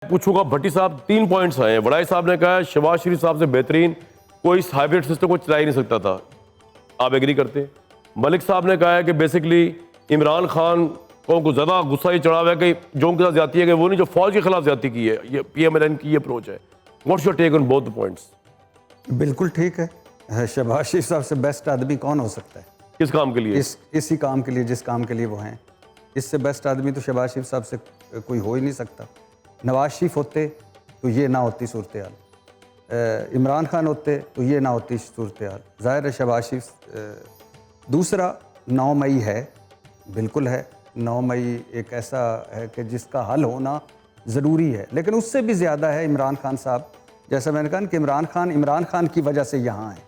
पूछूंगा भट्टी साहब 3 पॉइंट्स आए हैं। बड़ाई साहब ने कहा शहबाज शरीफ साहब से बेहतरीन कोई इस हाइब्रिड सिस्टम को चला ही नहीं सकता था, आप एग्री करते हैं? मलिक साहब ने कहा है कि बेसिकली इमरान खान को ज़्यादा गुस्सा ही चढ़ा हुआ है कि जो उनके साथ ज्यादती है कि वो नहीं जो फौज के खिलाफ ज्यादती की है, ये PMLN की ये अप्रोच है। What's your take on both the points? बिल्कुल ठीक है। शहबाज शरीफ साहब से बेस्ट आदमी कौन हो सकता है किस काम के लिए? इसी काम के लिए जिस काम के लिए वो हैं। इससे बेस्ट आदमी तो शहबाज शरीफ साहब से कोई हो ही नहीं सकता। नवाज शरीफ होते तो ये ना होती सूरत हाल, इमरान खान होते तो ये ना होती सूरत हाल। ज़ाहिर है शहबाज शरीफ। दूसरा 9 मई है, बिल्कुल है। 9 मई एक ऐसा है कि जिसका हल होना ज़रूरी है, लेकिन उससे भी ज़्यादा है इमरान खान साहब। जैसा मैंने कहा कि इमरान खान की वजह से यहाँ है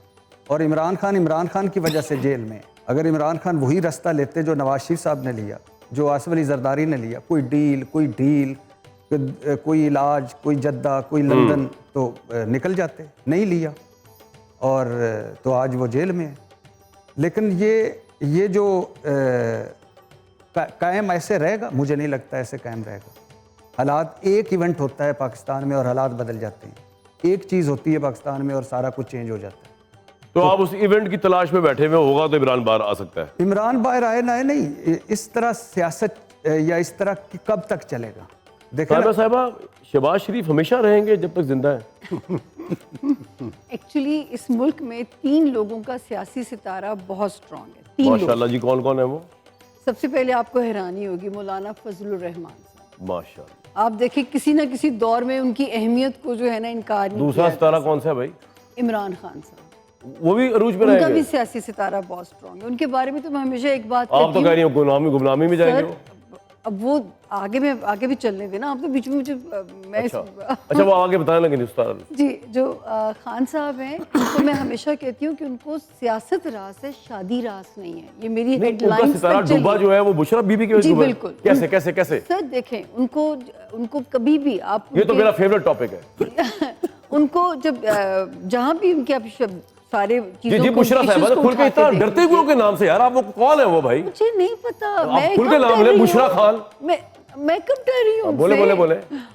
और इमरान खान की वजह से जेल में। अगर इमरान खान वही रास्ता लेते जो नवाज शरीफ साहब ने लिया, जो आसिफ अली जरदारी ने लिया, कोई ढील, कोई इलाज, कोई जद्दा, कोई लंदन, तो निकल जाते। नहीं लिया और तो आज वो जेल में है। लेकिन ये जो कायम ऐसे रहेगा, मुझे नहीं लगता ऐसे कायम रहेगा। हालात, एक इवेंट होता है पाकिस्तान में और हालात बदल जाते हैं। एक चीज़ होती है पाकिस्तान में और सारा कुछ चेंज हो जाता है। तो आप उस इवेंट की तलाश में बैठे हुए होगा तो इमरान बाहर आ सकता है। इमरान बाहर आए ना, नहीं इस तरह सियासत या इस तरह की कब तक चलेगा? देखिए साहिबा, शहबाज शरीफ हमेशा रहेंगे जब तक जिंदा है। एक्चुअली इस मुल्क में 3 लोगों का सियासी सितारा बहुत स्ट्रॉन्ग है। 3 माशाल्लाह जी। कौन कौन है वो? सबसे पहले आपको हैरानी होगी, मौलाना फजलुर रहमान साहब। माशाल्लाह। आप देखिए किसी न किसी दौर में उनकी अहमियत को जो है ना इनकार नहीं दूसरा किया सितारा जा कौन सा है भाई? सकता। इमरान खान साहब, वो भी अरूज पे उनका रहेंगे? भी सियासी सितारा बहुत स्ट्रॉन्ग है। उनके बारे में तो मैं हमेशा एक बात आप तो कह रही हो गुलामी में जाएंगे वो? अब वो आगे भी चलने देना, आप तो बीच में मुझे मैं अच्छा, वो आगे बताने लगे नहीं उस्ताद जी। जो खान साहब हैं, तो मैं हमेशा कहती हूँ कि उनको सियासत रास है, शादी रास नहीं है। ये मेरी हेडलाइन सितारा डूबा जो है वो बुशरा बीबी की वजह से डूबा। बिल्कुल। कैसे कैसे कैसे? सर देखें, उनको कभी भी आप, ये तो मेरा फेवरेट टॉपिक है। उनको जब जहाँ भी उनके आप सारे चीजों जी बुशरा साहब खुल के इतना डरते क्यों के नाम से यार? आप वो कौन है वो भाई? मुझे नहीं पता। मैं खुल के नाम ले बुशरा खान। मैं कब डर रही हूँ? बोले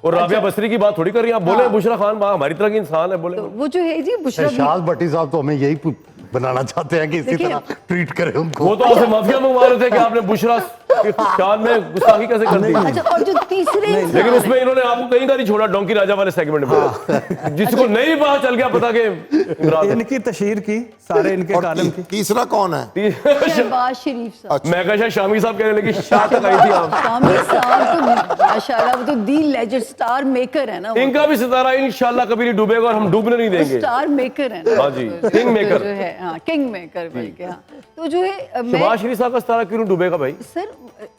और राबिया बसरी की बात थोड़ी कर रही हैं आप। बोले बुशरा खान हमारी तरह की इंसान है। बोले तो वो जो है जी बुशरा शहबाज भट्टी साहब तो हमें यही बनाना चाहते हैं कि इसी तरह ट्रीट करें उनको। वो तो आपसे माफिया मंगवा रहे थे कि आपने बुशरा शान में गुस्ताखी कैसे कर दी। अच्छा, और जो तीसरे लेकिन उसमें इन्होंने आपको कहीं का नहीं छोड़ा डोंकी राजा वाले सेगमेंट में, जिसको नहीं पता चल गया पता के इनकी तशहीर की सारे इनके कालम की। तीसरा कौन है? शहबाज शरीफ साहब। मैं कहा शामी साहब कहने लगी शाह तक आई थी आप। शामी साहब तो माशाल्लाह वो तो दी लेजेंड स्टार मेकर है ना। इनका भी सितारा इंशाल्लाह कभी नहीं डूबेगा और हम डूबने नहीं देंगे। स्टार मेकर है ना। हाँ जी, किंग मेकर जो है। हाँ, किंग मेकर बल्कि। हाँ, तो जो है शहबाज शरीफ साहब का सितारा क्यों नहीं डूबेगा भाई? सर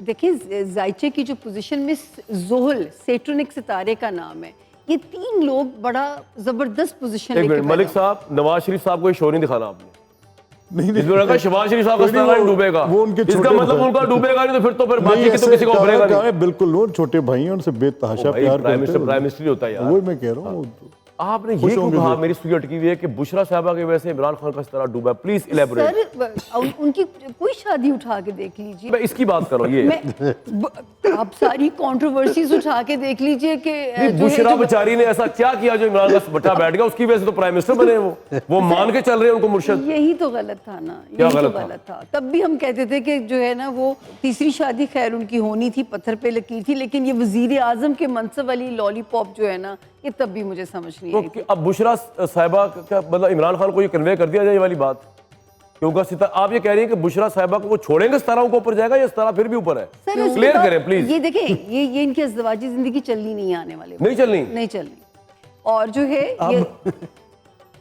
देखिए, जायचे की जो पोजीशन में जोहल सेट्रोनिक सितारे का नाम है, ये 3 लोग बड़ा जबरदस्त पोजीशन एक मिनट, मलिक साहब, नवाज शरीफ साहब को ये शो नहीं दिखाना आपने। नहीं, शहबाज शरीफ साहब का सितारा नहीं डूबेगा, इसका मतलब उनका डूबेगा नहीं, तो फिर बाकी की तो किसी को उभरेगा नहीं। बिल्कुल, वो छोटे भाई हैं, उनसे बेतहाशा प्यार करते हैं। प्राइम मिनिस्टर होता है यार। वो मैं कह रहा हूँ। आपने ये क्यों कहा, मेरी सुई अटकी हुई है कि बुशरा साहबा की वजह से इमरान खान का सितारा डूबा? Please elaborate. सर उनकी कोई शादी उठा के देख लीजिए। मैं इसकी बात कर रहा हूँ। ये आप सारी कंट्रोवर्सीज उठा के देख लीजिए कि बुशरा बेचारी ने ऐसा क्या किया जो इमरान का बट्टा बैठ गया, उसकी वजह से तो प्राइम मिनिस्टर बने वो मान के चल रहे हैं उनको मुर्शिद। यही तो गलत था ना। यही तो गलत था। तब भी हम कहते थे कि जो है ना वो तीसरी शादी खैर उनकी होनी थी, पत्थर पे लकीर थी, लेकिन ये वजीर आजम के मनसब वाली लॉलीपॉप जो है ना, ये तब भी मुझे समझ नहीं आई थी। अब बुशरा साहिबा क्या मतलब इमरान खान को ये कन्वे कर दिया जाए ये वाली बात? क्योंकि आप ये कह रही हैं कि बुशरा साहिबा को वो छोड़ेंगे, सितारा उनको ऊपर जाएगा या सितारा फिर भी ऊपर है? क्लियर करें प्लीज। ये देखें, ये इनकी अज़दवाजी जिंदगी चलनी नहीं आने वाले। नहीं चलनी। और जो है ये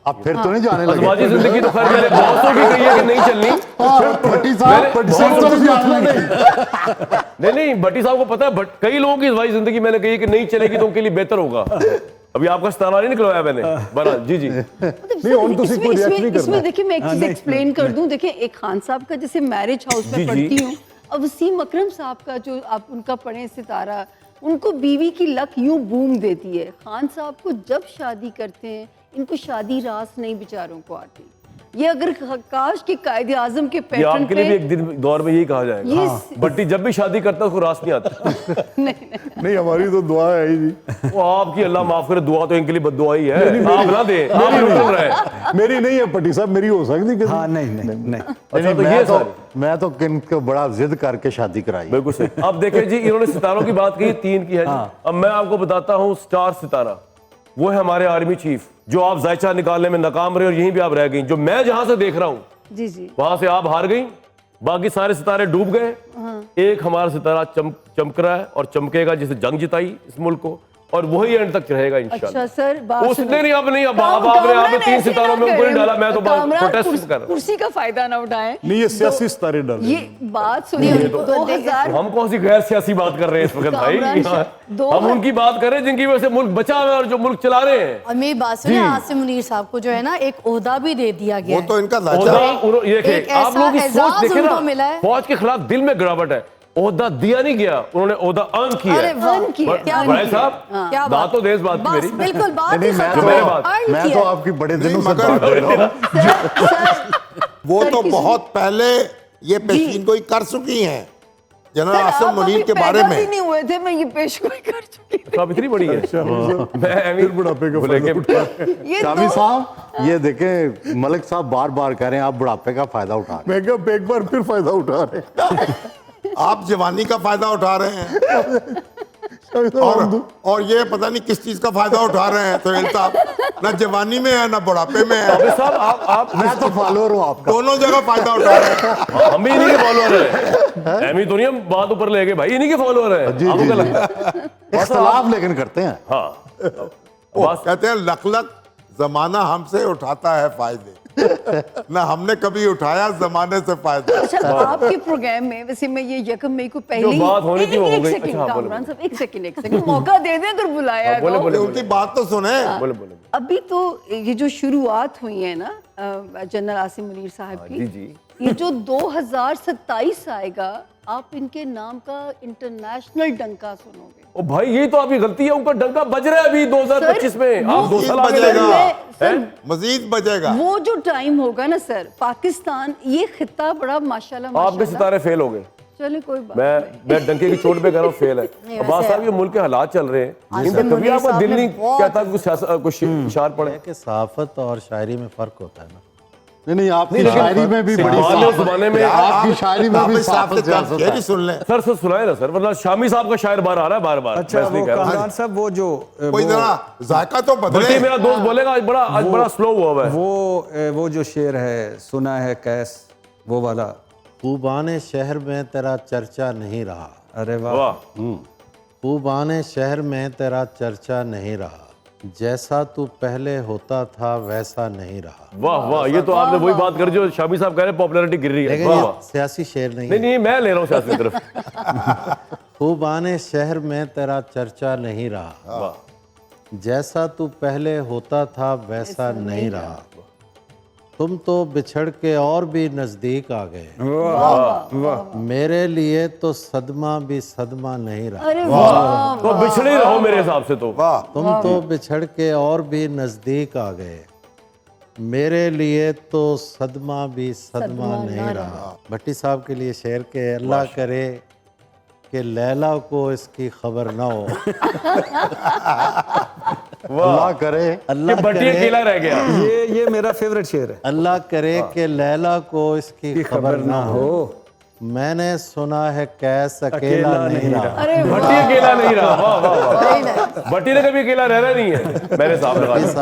अब फिर तो नहीं जाने लगे। अज़दवाजी जिंदगी तो खैर मेरे बॉसों की कही है कि नहीं चलनी। भट्टी साहब तो नहीं जाने लगे। नहीं, भट्टी साहब को पता है, कई लोगों की अज़दवाजी जिंदगी मैंने कही कि नहीं चलेगी तो उनके लिए बेहतर होगा। अभी आपका सितारा नहीं निकलवाया मैंने बना। जी इसमें देखिए मैं एक चीज एक्सप्लेन कर दूं। देखिए, एक खान साहब का जैसे मैरिज हाउस में पढ़ती हूँ, अब वसीम अकरम साहब का जो आप उनका पढ़े सितारा, उनको बीवी की लक यूं बूम देती है। खान साहब को जब शादी करते हैं, इनको शादी रास नहीं बेचारों को आती। ये अगर काश के कायदे आजम के ये पैटर्न आपके लिए भी पे एक दिन दौर में यही कहा जाएगा। ये भट्टी जब भी शादी करता है उसको रास नहीं आता। नहीं हमारी तो दुआ है ही जी। वो आपकी अल्लाह माफ करे, दुआ तो इनके लिए बददुआ ही है। आप ना दे, आप लुट रहे हैं। मेरी नहीं है पट्टी साहब, मेरी हो सकती हाँ नहीं अच्छा तो ये सारी मैं तो किनको बड़ा जिद करके शादी कराई। बिल्कुल सही। अब देखिए जी, इन्होंने सितारों की बात की, 3 की है जी। अब मैं आपको बताता हूँ स्टार सितारा, वो है हमारे आर्मी चीफ, जो आप जायचा निकालने में नाकाम रहे और यहीं भी आप रह गई। जो मैं जहां से देख रहा हूँ जी जी वहां से आप हार गई, बाकी सारे सितारे डूब गए। एक हमारा सितारा चमक रहा है और चमकेगा, जिसे जंग जिताई इस मुल्क को, और वही एंड तक रहेगा इंशाल्लाह। अच्छा सर, बात उसने सुनो। नहीं, अब नहीं, अब आपने कामरान 3 ऐसे सितारों ना में उनको नहीं करें। डाला, मैं तो कामरान प्रोटेस्ट कर रहा हूँ। कुर्सी का फायदा ना उठाएं। नहीं, ये सियासी सितारे डाल ये बात सुनिए, 2000 हम कौन सी गैर सियासी बात कर रहे हैं इस वक्त भाई? कामरान शाह, हम उनकी बात कर रहे हैं जिनकी वजह से मुल्क बचा हुआ है और जो मुल्क चला रहे हैं। और मेरी बात सुनिए, आसिम मुनीर साहब को जो है ना एक ओहदा भी दे दिया गया वो तो इनका ओहदा, जायचा ये देखें, एक आप ऐसा लोगों की सोच एजाज देखें उनको मिला ना, है। फौज के खिलाफ दिल में गिरावट है। ओहदा दिया नहीं गया, उन्होंने ओहदा अर्न किया अरे है। वाह, की है, क्या भाई बात साहब, है। क्या बात तो देश बात की बस, मेरी। बिल्कुल बात ही नहीं, मैं खत्म तो- हो। मेरी बात। अर्न मैं किया तो है। आपकी बड़े दिनों से मगर- बात कर रहा हूं। वो सर, तो किसी- बहुत पहले ये पेशीन कोई कर चुकी हैं जनरल सर, आसिम आप मुनीर अभी के बारे पैदा भी में। नहीं हुए थे, मैं ये पेशगोई कर चुकी थी। तो आप इतनी बड़ी है। मैं फिर बुढ़ापे का बोले फायदा कि- उठा रहे हैं। ये शामी दो- साहब, ये देखें मलिक साहब बार बार कह रहे हैं आप बुढ़ापे का फायदा उठा रहे मैं क्या एक बार फिर फायदा उठा रहे हैं। आप जवानी का फायदा उठा रहे हैं और ये पता नहीं किस चीज का फायदा उठा रहे हैं। तो साहब ना जवानी में है ना बुढ़ापे में है, अबे साहब, आप हैं। मैं तो फॉलोअर हूँ आपका। दोनों जगह फायदा उठा रहे हैं। हम भी इन्हीं के फॉलोअर हैं। एमी तो नहीं हम बात ऊपर ले गए भाई, इन्हीं के फॉलोअर हैं। जी, जी, आपको क्या जी। लगता है? इख्तलाफ लेकिन करते हैं। हाँ, वो बस कहते हैं लख जमाना हमसे उठाता है फायदे, ना हमने कभी उठाया जमाने से फायदा। अच्छा, आपके प्रोग्राम में वैसे मैं ये 1 मई को पहले जो ही- बात होनी थी वो हो एक गई। सेकंड, अच्छा, बोलो, कामरान साहब, एक सेकंड मौका दे दें अगर बुलाया है बोले, तो। बोले। उनकी बात तो सुने। बोले बोले। अभी तो ये जो शुरुआत हुई है ना जनरल आसिम मुनीर साहब जी, की, जी। ये जो 2027 आएगा, आप इनके नाम का इंटरनेशनल डंका सुनोगे। ओ भाई, यही तो आपकी गलती है, उनका डंका बज रहा है अभी 2025 में। वो आप 2 साल आगे बजेगा। ले गए। सर, मजीद बजेगा। वो जो टाइम होगा ना सर, पाकिस्तान ये खिता बड़ा माशाल्लाह आपके माशाल्लाह, सितारे फेल हो गए। चले कोई बात मैं डंके की चोट पे कह रहा हूँ फेल है। अब्बास साहब, ये मुल्क के हालात चल रहे हैं, इन पे कभी मुनीर आपका साहब दिल ने नहीं बहुत- कहता कुछ इशार पड़े? कि सहाफत और शायरी में फ़र्क होता है ना। नहीं, आपकी नहीं, लेकिन शायरी में भी बड़ी इकबाल ने उस जमाने में आपकी शायरी में भी साफत सियासत ये भी है। सुन लें। सर सुनाए ना सर, वरना शामी साहब का शायर बार आ रहा है बार बार। अच्छा, वो कामरान साहब वो जो कोई जरा जायका तो बदले। मेरा दोस्त बोलेगा आज बड़ा स्लो हुआ है। वो जो शेर है, सुना है कैस, वो वाला। खूबान शहर में तेरा चर्चा नहीं रहा, अरे वाह, वाह, खूबान शहर में तेरा चर्चा नहीं रहा, जैसा तू पहले होता था वैसा नहीं रहा। वाह वाह, ये तो आपने वही बात कर जो शामी साहब कह रहे हैं, पॉपुलैरिटी गिर रही है। लेकिन वाह ये वाह। सियासी शेर नहीं नहीं है। नहीं, मैं ले रहा हूँ सियासी की तरफ। खूबान शहर में तेरा चर्चा नहीं रहा, जैसा तू पहले होता था वैसा नहीं रहा, तुम तो बिछड़ के और भी नजदीक आ गए, मेरे लिए तो सदमा भी सदमा नहीं रहा, अरे वाह, तो बिछड़े ही रहो मेरे हिसाब से तो। वाह, तुम तो बिछड़ के और भी नजदीक आ गए, मेरे लिए तो सदमा भी सदमा नहीं रहा। भट्टी साहब के लिए शेर के अल्लाह करे कि लैला को इसकी खबर ना हो। अल्लाह करे। ये भट्टी अकेला रह गया। ये मेरा फेवरेट शेर है। अल्लाह करे कि लैला को इसकी खबर ना हो, मैंने सुना है कैस अकेला नहीं रहा। अरे वाह। भट्टी अकेला नहीं रहा। वाह वाह वाह, भट्टी ने कभी अकेला रहना नहीं है। मैंने साफ लगा दिया।